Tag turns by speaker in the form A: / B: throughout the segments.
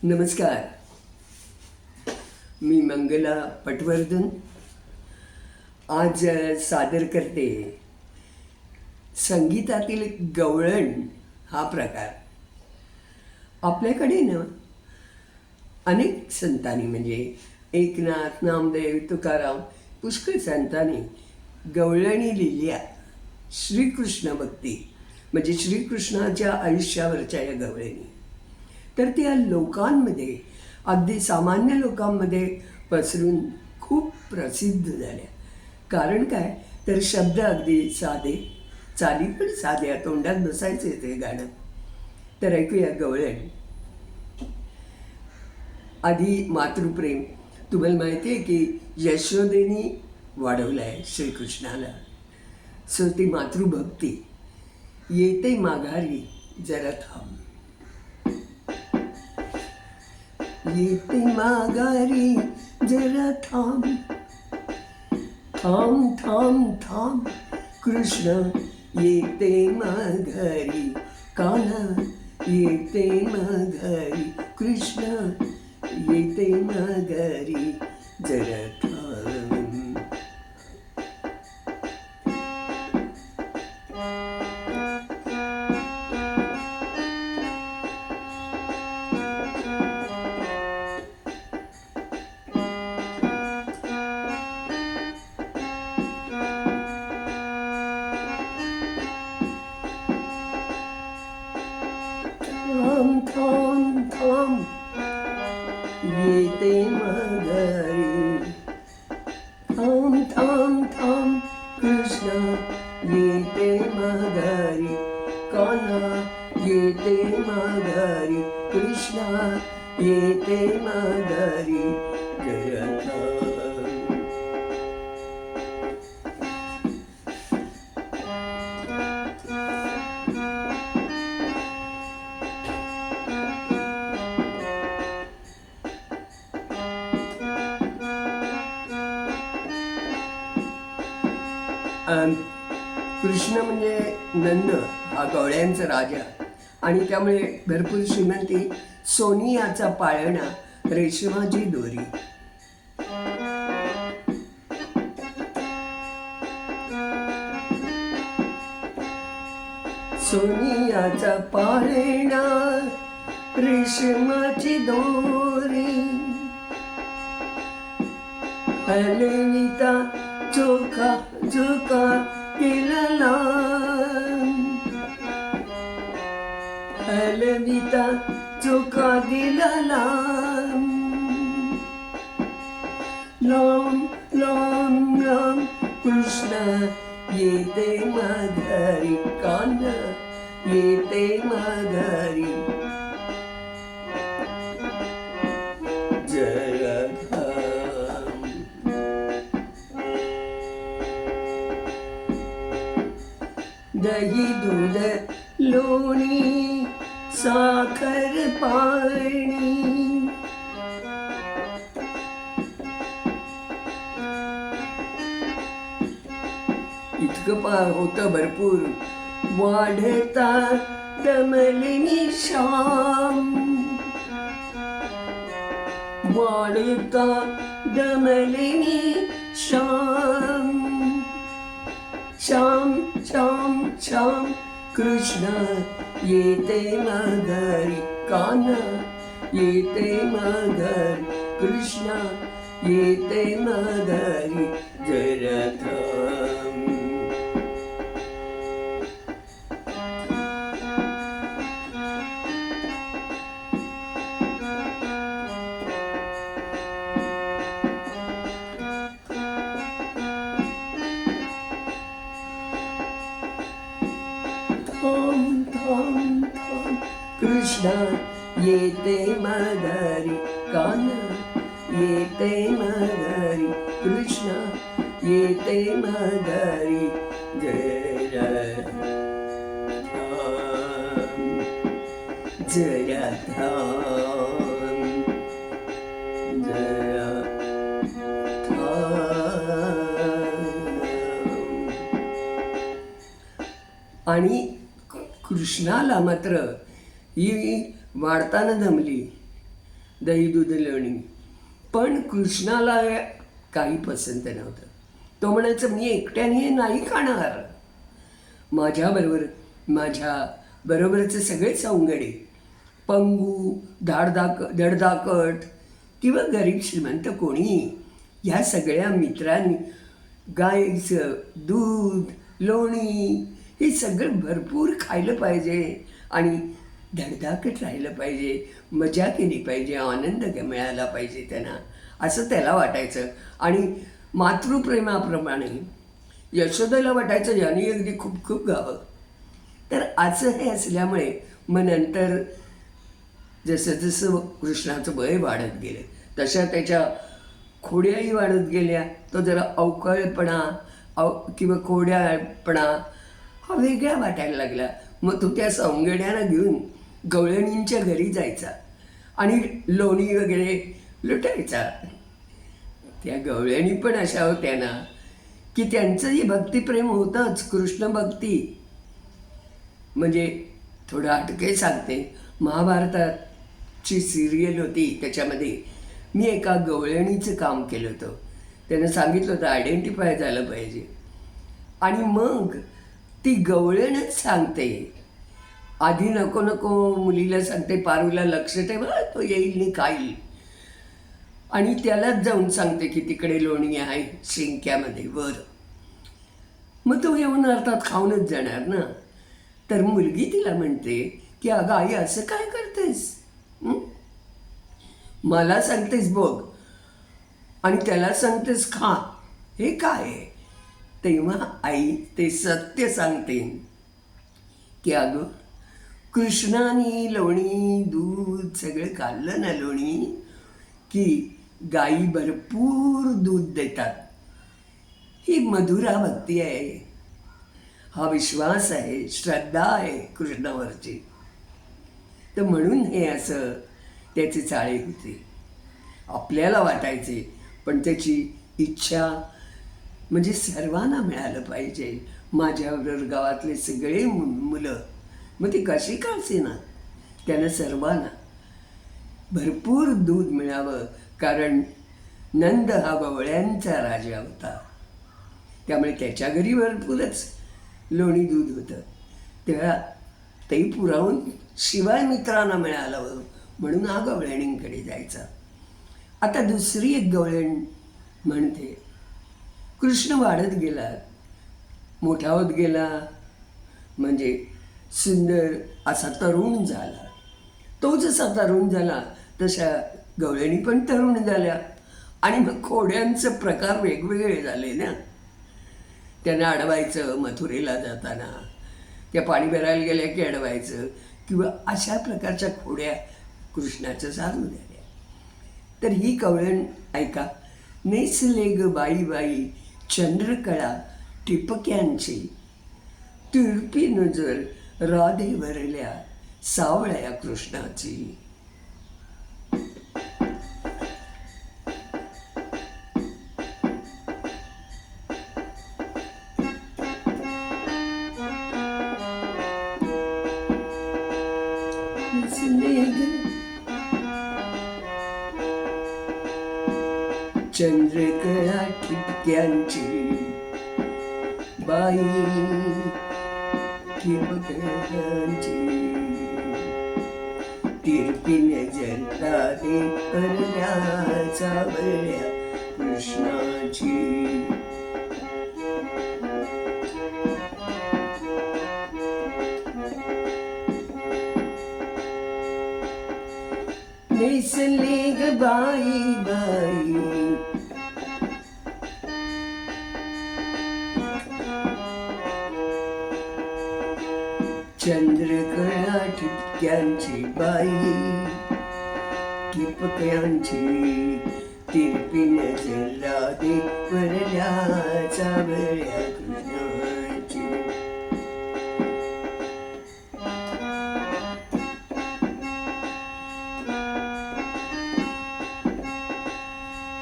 A: नमस्कार. मी मंगला पटवर्धन आज सादर करते संगीतातील गवळण हा प्रकार. आपल्याकडे ना अनेक संतांनी म्हणजे एकनाथ, नामदेव, तुकाराम पुष्कळ संतांनी गवळणी लिहिल्या. श्रीकृष्ण भक्ती म्हणजे श्रीकृष्णाच्या आयुष्यावरच्या या गवळणी. तर त्या लोकांमध्ये अगदी सामान्य लोकांमध्ये पसरून खूप प्रसिद्ध झाल्या. कारण काय तर शब्द अगदी साधे, चाली पण साध्या, तोंडात बसायचे ते गाणं. तर ऐकूया गवळण. आधी मातृप्रेम. तुम्हाला माहिती आहे की यशोदेनी वाढवलं आहे श्रीकृष्णाला. सो ती मातृभक्ती. येते माघारी जरा थांब, येते माघारी जरा थांब, थांब थांब थांब कृष्ण येते माघारी, कान्हा येते माघारी, कृष्ण येते माघारी जरा थांब. थांब थांब थांब येते माघारी, थांब थांब थांब कृष्ण येते माघारी, कान्हा येते माघारी, कृष्ण येते माघारी जरा थांब. कृष्ण म्हणजे नंद हा गवळ्यांचा राजा आणि त्यामुळे भरपूर श्रीमंती. सोनियाचा पाळणा, रेशमाची दोरी. सोनियाचा पाळणा, रेशमाची दोरी, हलविता चोखा झोका केला लांब, हलविता चोखा गेला लांब, लांब लांब लांब कृष्ण येते माघारी, कान्हा येते माघारी जरा थांब. दही दूध लोणी साखर पाणी, इतकं होतं भरपूर. वाढता दमलेनी श्याम, वाढता दमलेनी श्याम, श्याम श्याम श्याम कृष्ण येते माघारी, कान्हा येते माघारी, कृष्ण येते माघारी जरा थांब. थांब थांब थांब कृष्ण येते माघारी, कान्हा येते माघारी, कृष्ण येते माघारी जरा थांब, जरा थांब, जरा थांब. आणि कृष्णाला मात्र ही वाढताना दमली दही दूध लोणी. पण कृष्णाला काही पसंत नव्हतं. तो म्हणायचा, मी एकट्याने हे नाही खाणार. माझ्या बरोबरचे सगळे सवंगडी, पंगू, धडधाकट किंवा गरीब श्रीमंत कोणी, ह्या सगळ्या मित्रांनी गाईचं दूध, लोणी हे सगळं भरपूर खायलं पाहिजे आणि धडधाकट राहिलं पाहिजे, मजा केली पाहिजे, आनंद मिळाला पाहिजे त्यांना, असं त्याला वाटायचं. आणि मातृप्रेमाप्रमाणे यशोदेला वाटायचं यांनी अगदी खूप खूप गावं. तर असं हे असल्यामुळे मग नंतर जसं जसं कृष्णाचं वय वाढत गेलं तशा त्याच्या खोड्याही वाढत गेल्या. तो जरा अवकळपणा किंवा खोड्यापणा हा वेगळा वाटायला लागला. मग तो त्या सवंगड्यांना घेऊन गवळणींच्या घरी जायचा आणि लोणी वगैरे लुटायचा. त्या गवळणी पण अशा होत्या ना की त्यांचंही भक्तिप्रेम होतंच, कृष्ण भक्ती. म्हणजे थोडं हटके सांगते, महाभारताची सिरियल होती, त्याच्यामध्ये मी एका गवळणीचं काम केलं होतं. त्यानं सांगितलं होतं आयडेंटिफाय झालं पाहिजे. आणि मग ती गवळणच सांगते, आधी नको नको मुलीला सांगते, पारूला लक्ष ठेवा, तो येईल नाही खाईल. आणि त्यालाच जाऊन सांगते की तिकडे लोणी आहे शिंक्यामध्ये वर. मग तो येऊन अर्थात खाऊनच जाणार ना. तर मुलगी तिला म्हणते की अगं आई असं काय करतेस, मला सांगतेस बघ आणि त्याला सांगतेस खा, हे काय आहे. तेव्हा आई ते सत्य सांगते की अगं कृष्णाने लोणी दूध सगळं खाल्लं ना, लोणी की गाई भरपूर दूध देतात. ही मधुरा भक्ती आहे, हा विश्वास आहे, श्रद्धा आहे कृष्णावरची. तर म्हणून हे असं त्याचे चाळे होते. आपल्याला वाटायचे, पण त्याची इच्छा म्हणजे सर्वांना मिळालं पाहिजे. माझ्याबरोबर गावातले सगळे मुलं, मग ती कशी का असेना, त्यानं सर्वांना भरपूर दूध मिळावं. कारण नंद हा गवळ्यांचा राजा होता, त्यामुळे त्याच्या घरी भरपूरच लोणी दूध होतं. तेव्हा ते पुरवून शिवाय मित्रांना मिळालं म्हणून हा गवळणींकडे जायचा. आता दुसरी एक गवळण म्हणते, कृष्ण वाढत गेला, मोठा होत गेला, म्हणजे सुंदर असा तरुण झाला. तो जसा तरुण झाला तशा गवळणी पण तरुण झाल्या. आणि मग खोड्यांचे प्रकार वेगवेगळे झाले ना. त्यांना अडवायचं मथुरेला जाताना, त्या पाणी भरायला गेल्या की अडवायचं, किंवा अशा प्रकारच्या खोड्या कृष्णाच्या चालू झाल्या. तर ही गवळण ऐका, नेसले ग बाई बाई चंद्रकळा टिपक्यांची, तिळपी नजर राधेवरल्या सावळ्या कृष्णाची. चंद्रकळा ठिपक्यांची बाई ठिपक्यांची, तिरपी नजर राधे वरल्या सावळ्या कृष्णाची. नेसले ग बाई बाई चंद्रकळा ठिपक्यांची बाई ठिपक्यांची, तिरपी नजर राधे वरल्या सावळ्या कृष्णाची.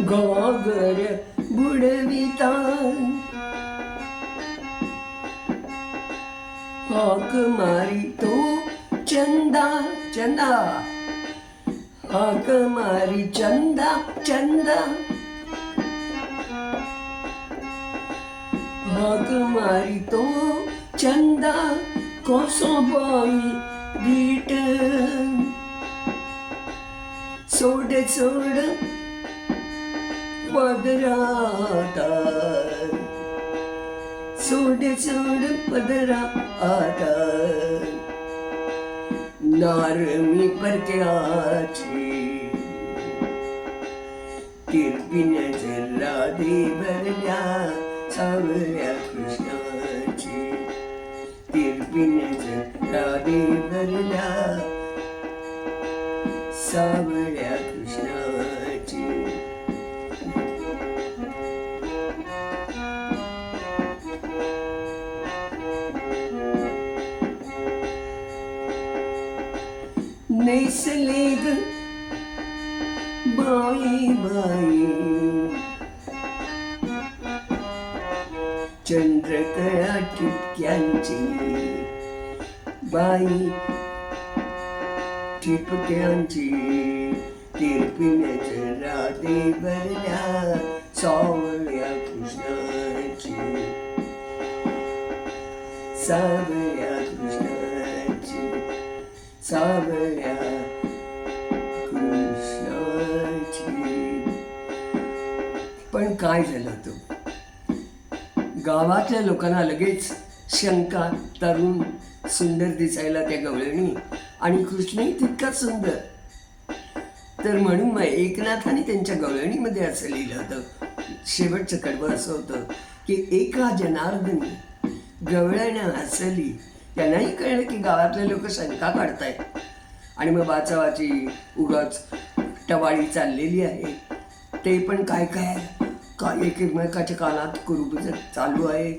A: घागर बुडविता हाक मारी तो चंदा चंदा, हाक मारी चंदा चंदा, हाक मारी तो चंदा कोसोबाई दीट. सोड सोड पदराता, सोड सोड पदरा आता, नार मी परक्याची तिरपी नजर राधे भरल्या सावळ्या कृष्णाची. तिरपी नजर राधे भरल्या सावळ्या कृष्णाची. नेसले ग बाई बाई, चंद्रकळा ठिपक्यांची बाई ठिपक्यांची. तिरपी नजर राधे भरल्या सावळ्या कृष्णाची. सावळ्या कृष्णाची, सावळ्या कृष्णाची. पण काय झालं होतं, गावातल्या लोकांना लगेच शंका. तरुण सुंदर दिसायला त्या गवळणी आणि कृष्णही तितकाच सुंदर. तर म्हणून मग एकनाथाने त्यांच्या गवळणीमध्ये असं लिहिलं होतं, शेवटचं कडवं असं होतं की एका जनार्दनी गवळण हसली. त्यांनाही कळलं की गावातले लोक शंका काढतायत आणि मग वाचावाची उगाच टवाळी चाललेली आहे. ते पण काय काय काय एकमेकाच्या कानात कुरुबुजत चालू आहे.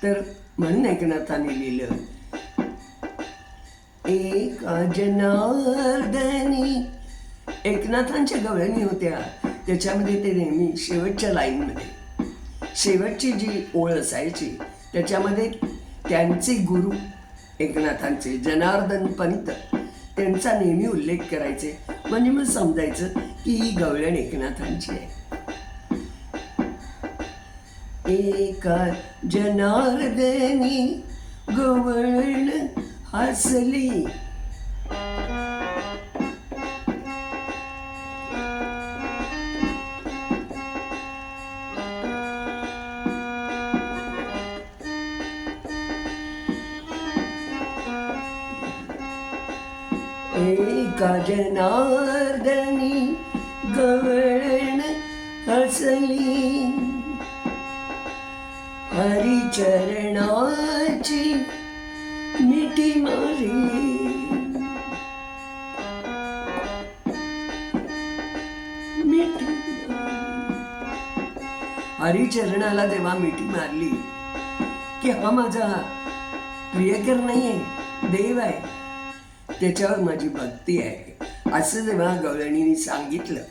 A: तर म्हणून एकनाथाने लिहिलं, एका जनार्दनी. एकनाथांच्या गवळणी होत्या, त्याच्यामध्ये ते नेहमी शेवटच्या लाईनमध्ये शेवटची जी ओळ असायची त्याच्यामध्ये त्यांचे गुरु एकनाथांचे जनार्दन पंत त्यांचा नेहमी उल्लेख करायचे. म्हणजे मग समजायचं की ही गवळण एकनाथांची आहे. एका जनार्दनी गवळण हसली, एका जनार्दनी गवळण हसली. हरिचरणाची मिठी मारी, मिठी. हरिचरणाला जेव्हा मिठी मारली की हा माझा प्रियकर नाहीये, देव आहे, त्याच्यावर माझी भक्ती आहे असं जेव्हा गवळणीने सांगितलं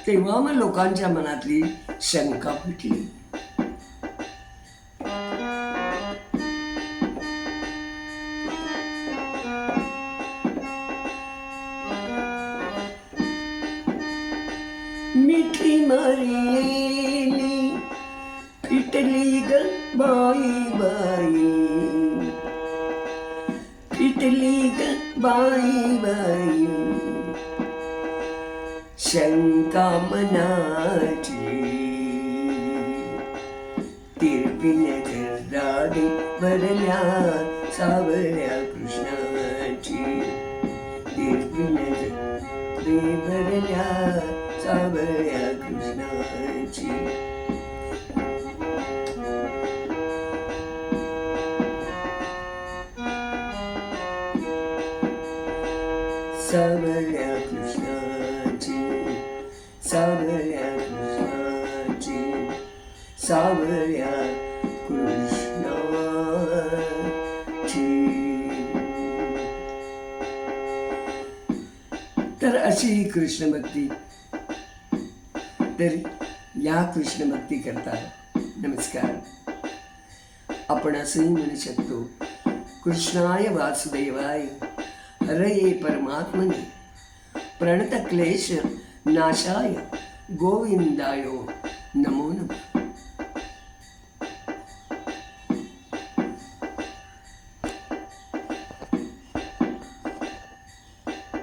A: तेव्हा मग लोकांच्या मनातली शंका फिटली. मिठी मारलेली फिटली ग बाई बाई, फिटली ग बाई बाई. शंका मनाची तिरपी नजर राधे भरल्या सावळ्या कृष्णाची. तिरपी नजर भरल्या सावळ्या कृष्णाची. सावळ्या कृष्णाची, सावळ्या कृष्णाची, सावळ्या कृष्णाची. तर अशी ही कृष्ण भक्ती. तर या कृष्ण भक्ती करता नमस्कार आपण असंही म्हणू शकतो, कृष्णाय वासुदेवाय हरये परमात्मने प्रणतक्लेश नाशाय गोविंदाय नमो नमः.